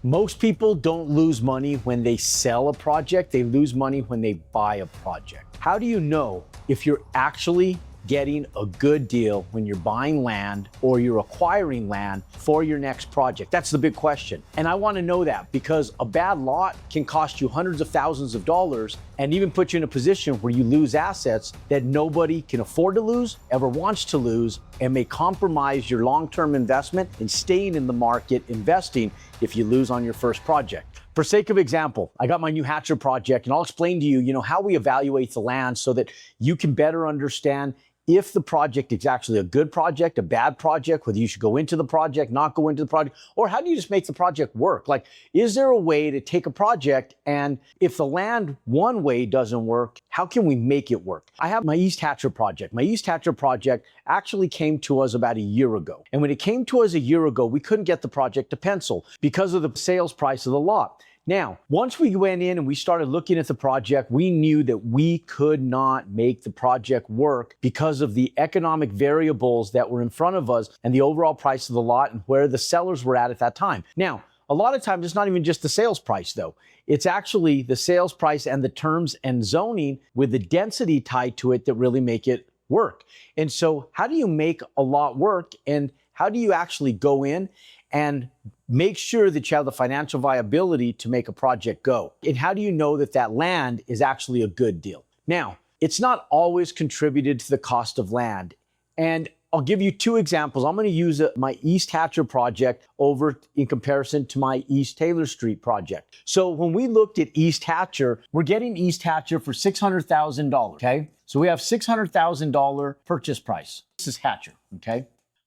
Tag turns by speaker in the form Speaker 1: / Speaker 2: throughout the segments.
Speaker 1: Most people don't lose money when they sell a project, they lose money when they buy a project. How do you know if you're actually getting a good deal when you're buying land or you're acquiring land for your next project? That's the big question. And I want to know that because a bad lot can cost you hundreds of thousands of dollars and even put you in a position where you lose assets that nobody can afford to lose, ever wants to lose, and may compromise your long-term investment in staying in the market investing if you lose on your first project. For sake of example, I got my new Hatcher project and I'll explain to you, how we evaluate the land so that you can better understand if the project is actually a good project, a bad project, whether you should go into the project, not go into the project, or how do you just make the project work? Like, is there a way to take a project and if the land one way doesn't work, how can we make it work? I have my East Hatcher project. My East Hatcher project actually came to us about a year ago. And when it came to us a year ago, we couldn't get the project to pencil because of the sales price of the lot. Now, once we went in and we started looking at the project, we knew that we could not make the project work because of the economic variables that were in front of us and the overall price of the lot and where the sellers were at that time. Now, a lot of times it's not even just the sales price though. It's actually the sales price and the terms and zoning with the density tied to it that really make it work. And so how do you make a lot work and how do you actually go in and make sure that you have the financial viability to make a project go? And how do you know that that land is actually a good deal? Now, it's not always contributed to the cost of land. And I'll give you two examples. I'm going to use my East Hatcher project over in comparison to my East Taylor Street project. So when we looked at East Hatcher, we're getting East Hatcher for $600,000, okay? So we have $600,000 purchase price. This is Hatcher, okay?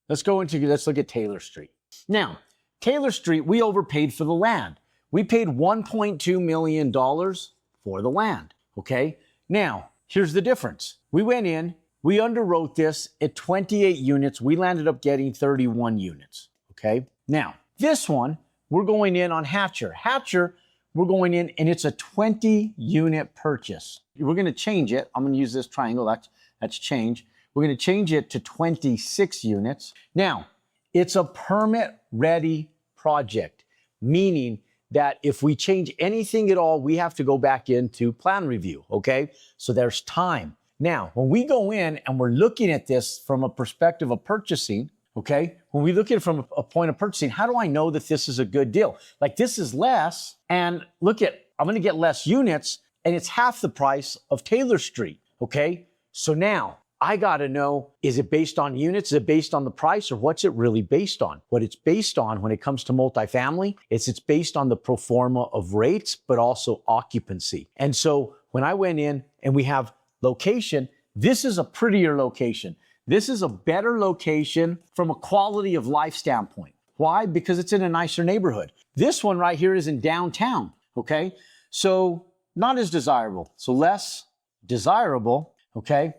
Speaker 1: Let's look at Taylor Street. Now, Taylor Street, we overpaid for the land. We paid $1.2 million for the land, okay? Now, here's the difference. We went in, we underwrote this at 28 units. We landed up getting 31 units, okay? Now, this one, we're going in on Hatcher. Hatcher, we're going in and it's a 20-unit purchase. We're gonna change it. I'm gonna use this triangle, that's change. We're gonna change it to 26 units. Now, it's a permit-ready project, meaning that if we change anything at all, we have to go back into plan review, okay? So there's time. Now, when we go in and we're looking at this from a perspective of purchasing, okay? When we look at it from a point of purchasing, how do I know that this is a good deal? Like this is less, and look at, I'm gonna get less units, and it's half the price of Taylor Street, okay? So now, I gotta know, is it based on units? Is it based on the price or what's it really based on? What it's based on when it comes to multifamily, it's based on the pro forma of rates, but also occupancy. And so when I went in and we have location, this is a prettier location. This is a better location from a quality of life standpoint. Why? Because it's in a nicer neighborhood. This one right here is in downtown, okay? So not as desirable, so less desirable, okay?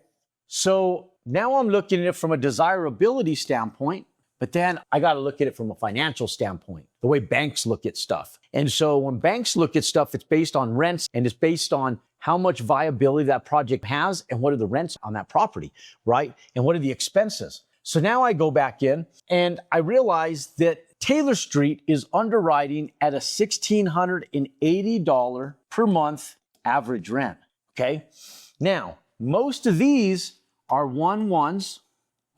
Speaker 1: So now I'm looking at it from a desirability standpoint, but then I got to look at it from a financial standpoint, the way banks look at stuff. And so when banks look at stuff, it's based on rents and it's based on how much viability that project has and what are the rents on that property, right? And what are the expenses? So now I go back in and I realize that Taylor Street is underwriting at a $1,680 per month average rent, okay? Now, most of these are 1-1s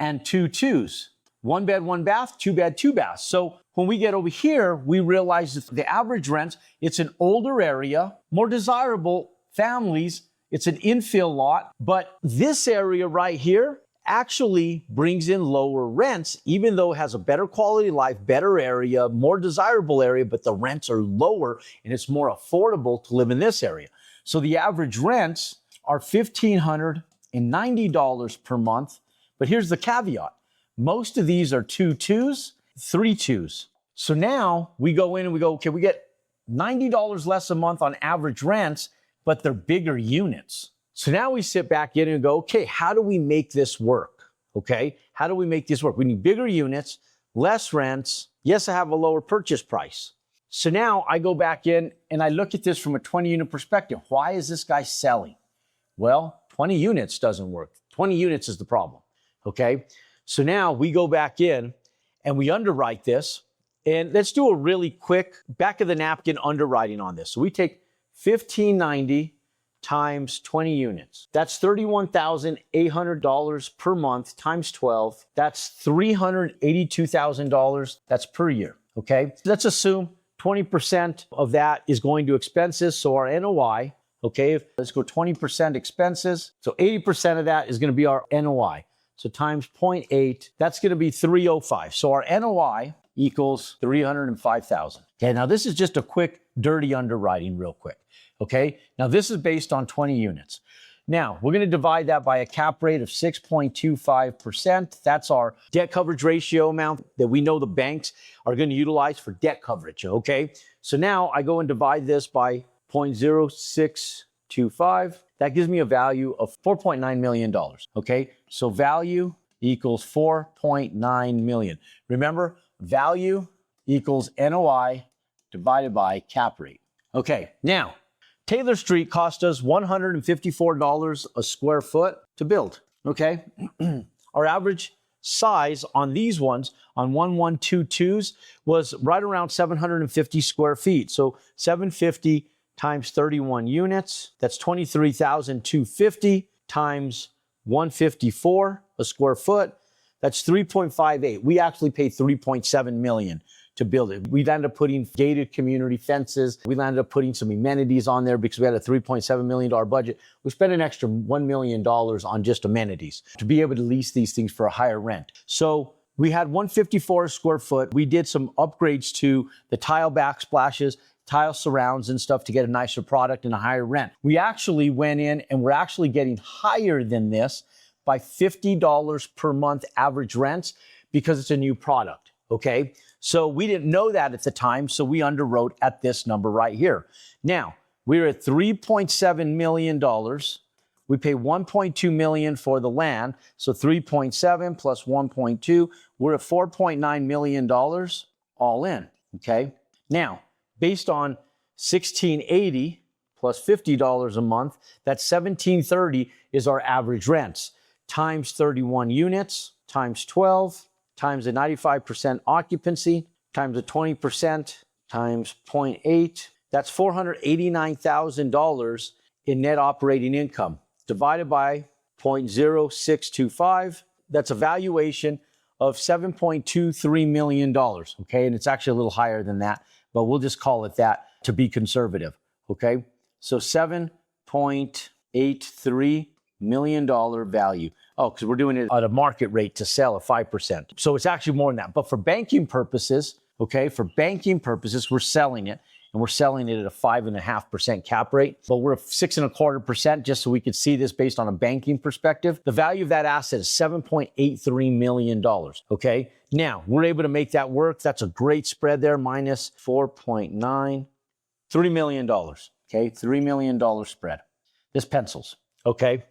Speaker 1: and 2-2s. 1 bed, 1 bath, 2 bed, 2 baths. So when we get over here, we realize that the average rents, it's an older area, more desirable families. It's an infill lot, but this area right here actually brings in lower rents, even though it has a better quality of life, better area, more desirable area, but the rents are lower and it's more affordable to live in this area. So the average rents are $1,590 per month. But here's the caveat. Most of these are 2-2s, 3-2s. So now we go in and we go, okay, we get $90 less a month on average rents, but they're bigger units. So now we sit back in and go, okay, how do we make this work? Okay, how do we make this work? We need bigger units, less rents. Yes, I have a lower purchase price. So now I go back in and I look at this from a 20-unit perspective. Why is this guy selling? Well, 20 units doesn't work. 20 units is the problem, okay? So now we go back in and we underwrite this And let's do a really quick back of the napkin underwriting on this. So we take 1590 times 20 units. That's $31,800 per month times 12. That's $382,000. That's per year. Okay. Let's assume 20% of that is going to expenses. So our NOI, okay, let's go 20% expenses. So 80% of that is going to be our NOI. So times 0.8, that's going to be 305. So our NOI equals 305,000. Okay, now this is just a quick, dirty underwriting real quick. Okay, now this is based on 20 units. Now, we're going to divide that by a cap rate of 6.25%. That's our debt coverage ratio amount that we know the banks are going to utilize for debt coverage, okay? So now I go and divide this by 0.0625. That gives me a value of $4.9 million, okay? So value equals $4.9 million. Remember, value equals NOI divided by cap rate. Okay, now, Taylor Street cost us $154 a square foot to build, okay? Our average size on these ones, on 1122s, was right around 750 square feet. So 750 times 31 units, that's 23,250 times 154 a square foot, that's 3.58. We actually paid 3.7 million to build it. We landed up putting gated community fences. We landed up putting some amenities on there because we had a $3.7 million budget. We spent an extra $1 million on just amenities to be able to lease these things for a higher rent. So we had 154 square foot. We did some upgrades to the tile backsplashes, tile surrounds and stuff to get a nicer product and a higher rent. We actually went in and we're actually getting higher than this by $50 per month average rents because it's a new product, okay? So we didn't know that at the time, so we underwrote at this number right here. Now, we're at $3.7 million. We pay $1.2 million for the land, so 3.7 plus 1.2, we're at $4.9 million all in, okay? Now, based on 1680 plus $50 a month, that's $1,730 is our average rents, times 31 units, times 12, times the 95% occupancy, times the 20%, times 0.8, that's $489,000 in net operating income. Divided by 0.0625, that's a valuation of $7.23 million, okay? And it's actually a little higher than that, but we'll just call it that to be conservative, okay? So $7.83 million value. Oh, because we're doing it at a market rate to sell at 5%. So it's actually more than that. But for banking purposes, okay, for banking purposes, we're selling it. And we're selling it at a 5.5% cap rate. But we're at 6.25% just so we could see this based on a banking perspective. The value of that asset is $7.83 million, okay? Now, we're able to make that work. That's a great spread there, minus 4.9, $3 million, okay? $3 million spread. This pencils, okay?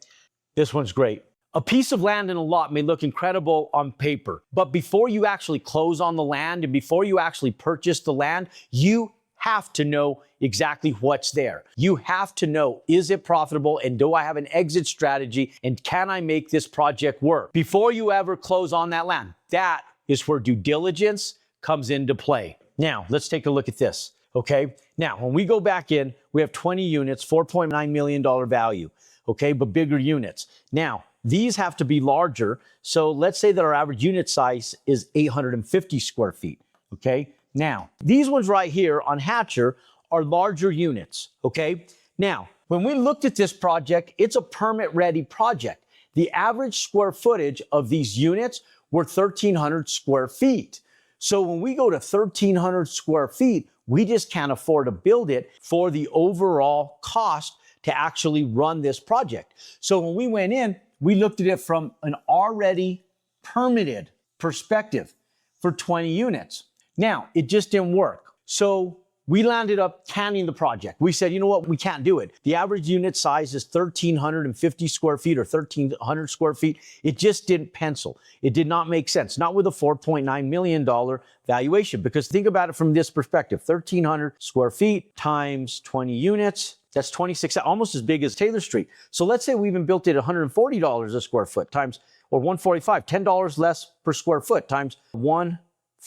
Speaker 1: This one's great. A piece of land and a lot may look incredible on paper, but before you actually close on the land and before you actually purchase the land, you have to know exactly what's there. You have to know, is it profitable and do I have an exit strategy and can I make this project work? Before you ever close on that land, that is where due diligence comes into play. Now, let's take a look at this, okay? Now, when we go back in, we have 20 units, $4.9 million value, okay, but bigger units. Now, these have to be larger. So let's say that our average unit size is 850 square feet, okay? Now, these ones right here on Hatcher are larger units, okay? Now, when we looked at this project, it's a permit-ready project. The average square footage of these units were 1,300 square feet. So when we go to 1,300 square feet, we just can't afford to build it for the overall cost to actually run this project. So when we went in, we looked at it from an already permitted perspective for 20 units. Now, it just didn't work. So we landed up canning the project. We said, you know what, we can't do it. The average unit size is 1,350 square feet or 1,300 square feet. It just didn't pencil. It did not make sense, not with a $4.9 million valuation, because think about it from this perspective, 1,300 square feet times 20 units, that's 26, almost as big as Taylor Street. So let's say we even built it at $140 a square foot times, or $145, $10 less per square foot times 1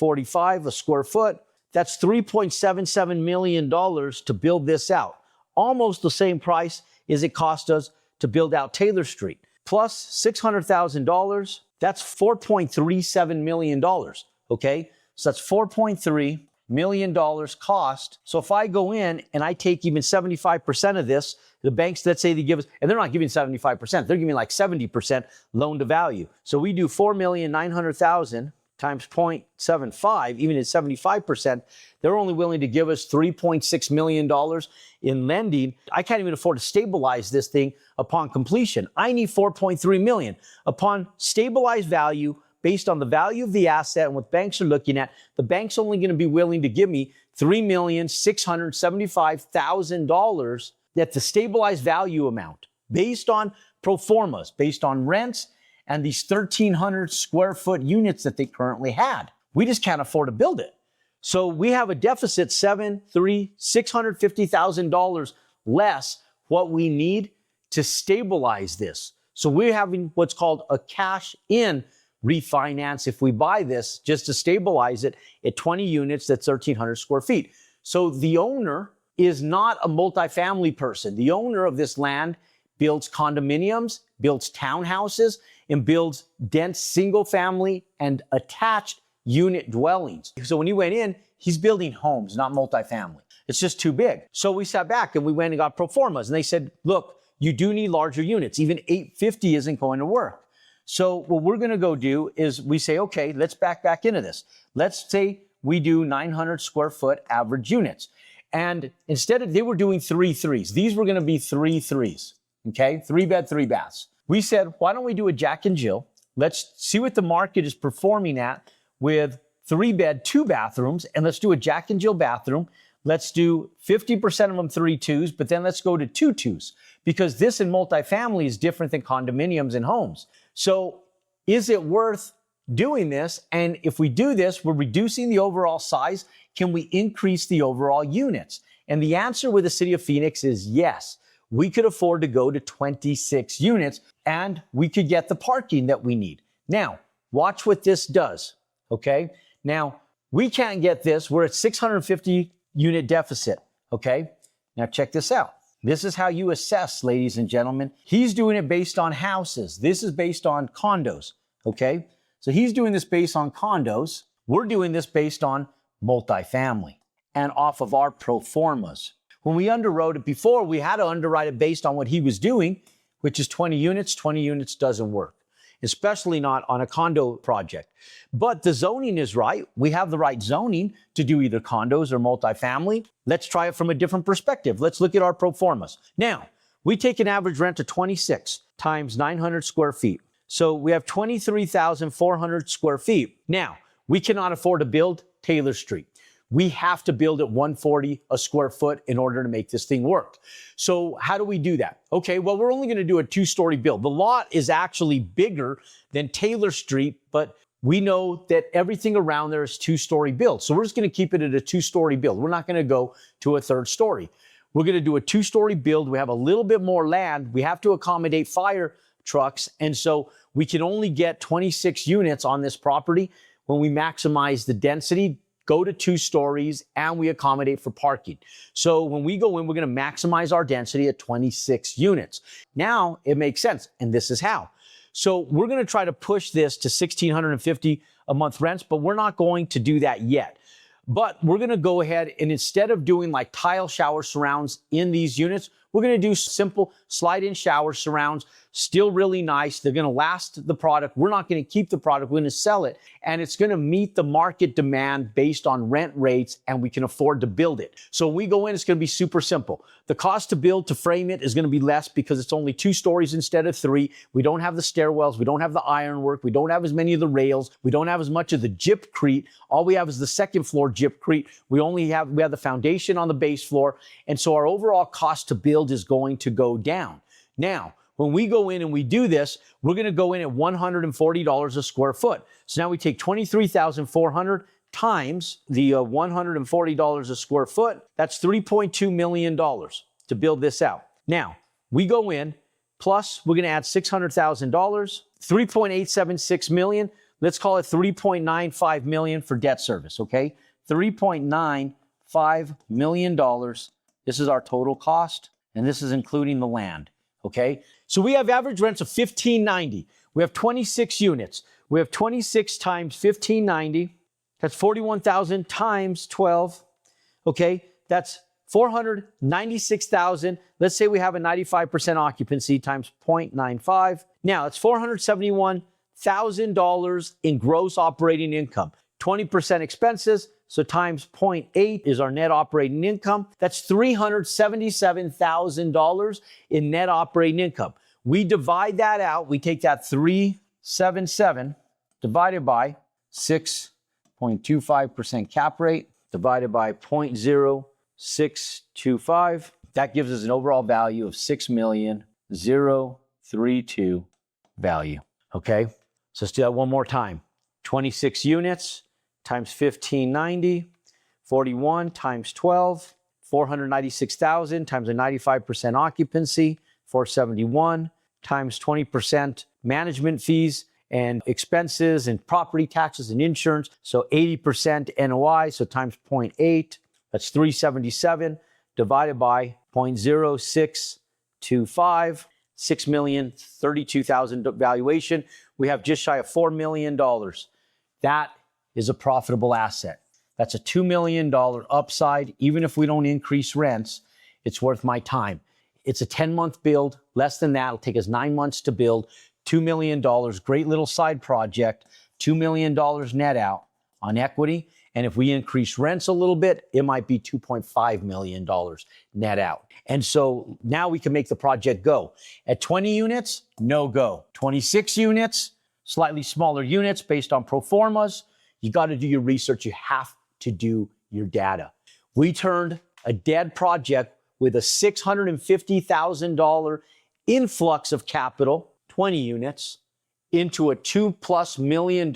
Speaker 1: $1.45 a square foot. That's $3.77 million to build this out. Almost the same price as it cost us to build out Taylor Street. Plus $600,000, that's $4.37 million, okay? So that's $4.3 million cost. So if I go in and I take even 75% of this, the banks, let's say they give us, and they're not giving 75%, they're giving like 70% loan to value. So we do $4,900,000 times 0.75, even at 75%, they're only willing to give us $3.6 million in lending. I can't even afford to stabilize this thing upon completion. I need $4.3 million. Upon stabilized value, based on the value of the asset and what banks are looking at, the bank's only going to be willing to give me $3,675,000. That's the stabilized value amount based on pro formas, based on rents, and these 1,300 square foot units that they currently had. We just can't afford to build it. So we have a deficit, $650,000 less what we need to stabilize this. So we're having what's called a cash in refinance if we buy this just to stabilize it at 20 units, that's 1,300 square feet. So the owner is not a multifamily person. The owner of this land builds condominiums, builds townhouses, and builds dense single family and attached unit dwellings. So when he went in, he's building homes, not multifamily. It's just too big. So we sat back and we went and got pro formas, and they said, look, you do need larger units. Even 850 isn't going to work. So what we're going to go do is we say, okay, let's back into this. Let's say we do 900 square foot average units. And instead of, they were doing 3 threes. These were going to be 3 threes, okay? 3 bed, 3 baths. We said, why don't we do a Jack and Jill? Let's see what the market is performing at with 3 bed, 2 bathrooms, and let's do a Jack and Jill bathroom. Let's do 50% of them 3 twos, but then let's go to 2 twos, because this in multifamily is different than condominiums and homes. So is it worth doing this? And if we do this, we're reducing the overall size. Can we increase the overall units? And the answer with the city of Phoenix is yes. We could afford to go to 26 units and we could get the parking that we need. Now, watch what this does, okay? Now, we can't get this. We're at 650 unit deficit, okay? Now, check this out. This is how you assess, ladies and gentlemen. He's doing it based on houses. This is based on condos, okay? So he's doing this based on condos. We're doing this based on multifamily and off of our pro formas. When we underwrote it before, we had to underwrite it based on what he was doing, which is 20 units. 20 units doesn't work, especially not on a condo project. But the zoning is right. We have the right zoning to do either condos or multifamily. Let's try it from a different perspective. Let's look at our pro formas. Now, we take an average rent of 26 times 900 square feet. So we have 23,400 square feet. Now, we cannot afford to build Taylor Street. We have to build at 140 a square foot in order to make this thing work. So how do we do that? Okay, well, we're only going to do a 2-story build. The lot is actually bigger than Taylor Street, but we know that everything around there is 2-story build. So we're just going to keep it at a 2-story build. We're not going to go to a 3rd story. We're going to do a 2-story build. We have a little bit more land. We have to accommodate fire trucks. And so we can only get 26 units on this property when we maximize the density, go to 2 stories, and we accommodate for parking. So when we go in, we're going to maximize our density at 26 units. Now it makes sense, and this is how. So we're going to try to push this to $1,650 a month rents, but we're not going to do that yet. But we're going to go ahead and instead of doing like tile shower surrounds in these units, we're going to do simple slide-in shower surrounds, still really nice. They're going to last the product. We're not going to keep the product. We're going to sell it. And it's going to meet the market demand based on rent rates, and we can afford to build it. So when we go in, it's going to be super simple. The cost to build, to frame it, is going to be less because it's only 2 stories instead of 3. We don't have the stairwells. We don't have the ironwork. We don't have as many of the rails. We don't have as much of the gypcrete. All we have is the 2nd floor gypcrete. We have the foundation on the base floor. And so our overall cost to build is going to go down. Now, when we go in and we do this, we're going to go in at $140 a square foot. So now we take 23,400 times the $140 a square foot. That's $3.2 million to build this out. Now, we go in, plus we're going to add $600,000, $3.876 million. let's call it $3.95 million for debt service, okay? $3.95 million. This is our total cost, and this is including the land, okay? So we have average rents of $1,590. We have 26 units. We have 26 times $1,590. That's 41,000 times 12, okay? That's 496,000. Let's say we have a 95% occupancy times 0.95. Now, it's $471,000 in gross operating income. 20% expenses, so times 0.8 is our net operating income. That's $377,000 in net operating income. We divide that out. We take that 377 divided by 6.25% cap rate divided by 0.0625. That gives us an overall value of $6,032,000 value. Okay, so let's do that one more time. 26 units times 1,590, 41 times 12, 496,000 times a 95% occupancy, 471 times 20% management fees and expenses and property taxes and insurance. So 80% NOI, so times 0.8, that's 377 divided by 0.0625, $6,032,000 valuation. We have just shy of $4 million. That is a profitable asset. That's a $2 million upside. Even if we don't increase rents, it's worth my time. It's a 10-month build, less than that. It'll take us 9 months to build. $2 million, great little side project, $2 million net out on equity. And if we increase rents a little bit, it might be $2.5 million net out. And so now we can make the project go. At 20 units, no go. 26 units, slightly smaller units based on pro formas. You got to do your research. You have to do your data. We turned a dead project with a $650,000 influx of capital, 20 units, into a $2+ million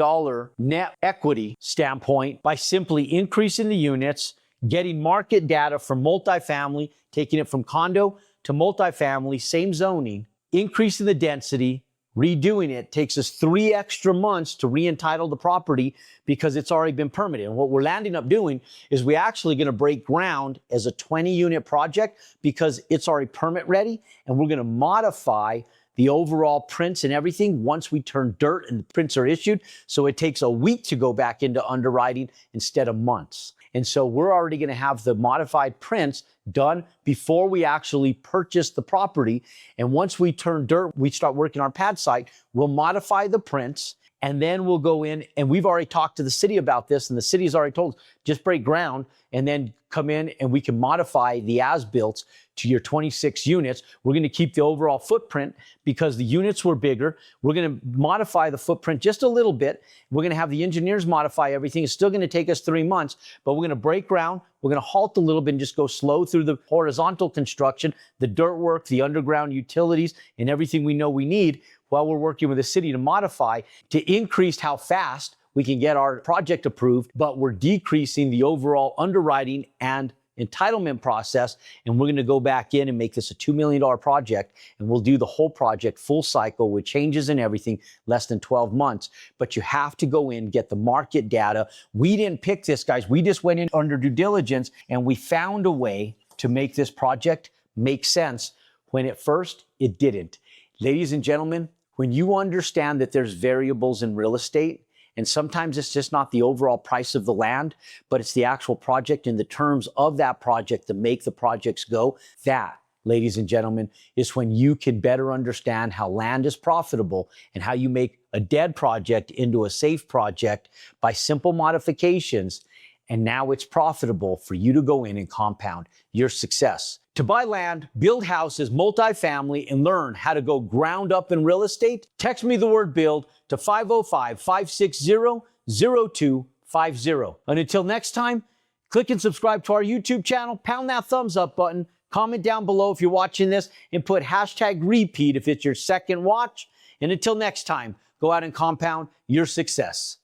Speaker 1: net equity standpoint by simply increasing the units, getting market data from multifamily, taking it from condo to multifamily, same zoning, increasing the density, redoing it. Takes us 3 extra months to re-entitle the property because it's already been permitted. And what we're landing up doing is we're actually going to break ground as a 20-unit project because it's already permit ready, and we're going to modify the overall prints and everything once we turn dirt and the prints are issued. So it takes a week to go back into underwriting instead of months. And so we're already going to have the modified prints done before we actually purchase the property. And once we turn dirt, we start working our pad site, we'll modify the prints, and then we'll go in, and we've already talked to the city about this, and the city's already told us, just break ground and then come in and we can modify the as-built to your 26 units. We're going to keep the overall footprint because the units were bigger. We're going to modify the footprint just a little bit. We're going to have the engineers modify everything. It's still going to take us 3 months, but we're going to break ground. We're going to halt a little bit and just go slow through the horizontal construction, the dirt work, the underground utilities, and everything we know we need while we're working with the city to modify to increase how fast we can get our project approved, but we're decreasing the overall underwriting and entitlement process. And we're going to go back in and make this a $2 million project, and we'll do the whole project full cycle with changes and everything, less than 12 months. But you have to go in, get the market data. We didn't pick this, guys. We just went in under due diligence, and we found a way to make this project make sense when at first it didn't. Ladies and gentlemen, when you understand that there's variables in real estate, and sometimes it's just not the overall price of the land, but it's the actual project and the terms of that project that make the projects go. That, ladies and gentlemen, is when you can better understand how land is profitable and how you make a dead project into a safe project by simple modifications. And now it's profitable for you to go in and compound your success. To buy land, build houses, multifamily, and learn how to go ground up in real estate, text me the word build to 505-560-0250. And until next time, click and subscribe to our YouTube channel, pound that thumbs up button, comment down below if you're watching this, and put #repeat if it's your second watch. And until next time, go out and compound your success.